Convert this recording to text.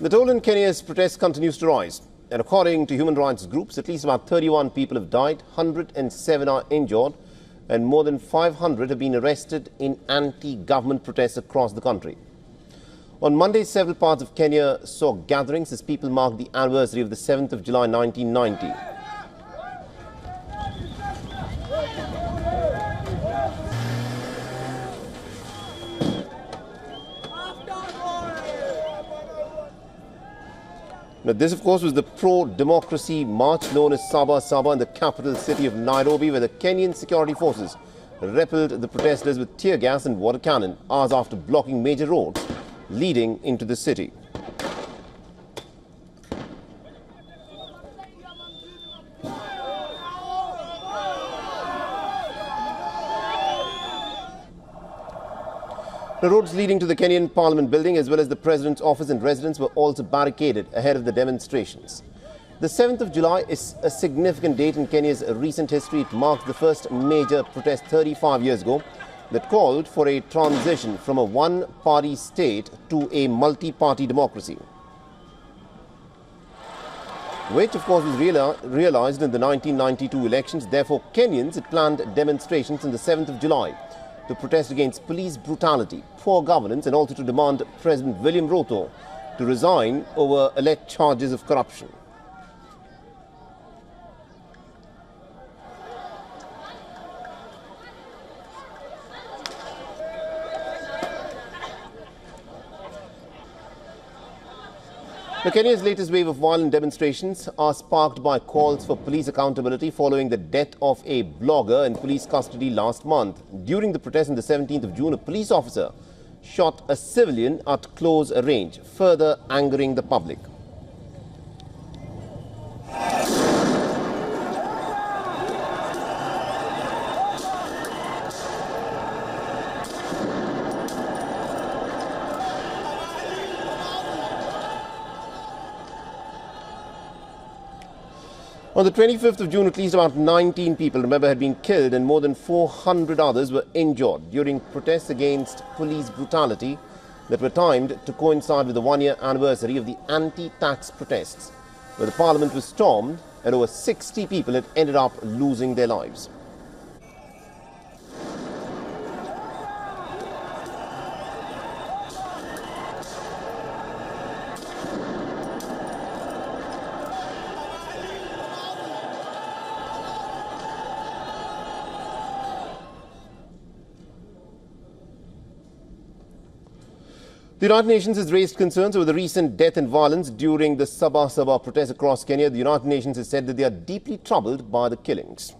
The toll in Kenya's protests continues to rise, and according to human rights groups, at least about 31 people have died, 107 are injured, and more than 500 have been arrested in anti-government protests across the country. On Monday, several parts of Kenya saw gatherings as people marked the anniversary of the 7th of July 1990. Now, this, of course, was the pro-democracy march known as Saba Saba in the capital city of Nairobi, where the Kenyan security forces repelled the protesters with tear gas and water cannon hours after blocking major roads leading into the city. The roads leading to the Kenyan Parliament building as well as the President's office and residence were also barricaded ahead of the demonstrations. The 7th of July is a significant date in Kenya's recent history. It marks the first major protest 35 years ago that called for a transition from a one-party state to a multi-party democracy, which of course was realized in the 1992 elections. Therefore, Kenyans had planned demonstrations on the 7th of July to protest against police brutality, poor governance, and also to demand President William Ruto to resign over alleged charges of corruption. Now, Kenya's latest wave of violent demonstrations are sparked by calls for police accountability following the death of a blogger in police custody last month. During the protest on the 17th of June, a police officer shot a civilian at close range, further angering the public. On the 25th of June, at least about 19 people, remember, had been killed and more than 400 others were injured during protests against police brutality that were timed to coincide with the one-year anniversary of the anti-tax protests, where the parliament was stormed and over 60 people had ended up losing their lives. The United Nations has raised concerns over the recent death and violence during the Saba Saba protests across Kenya. The United Nations has said that they are deeply troubled by the killings.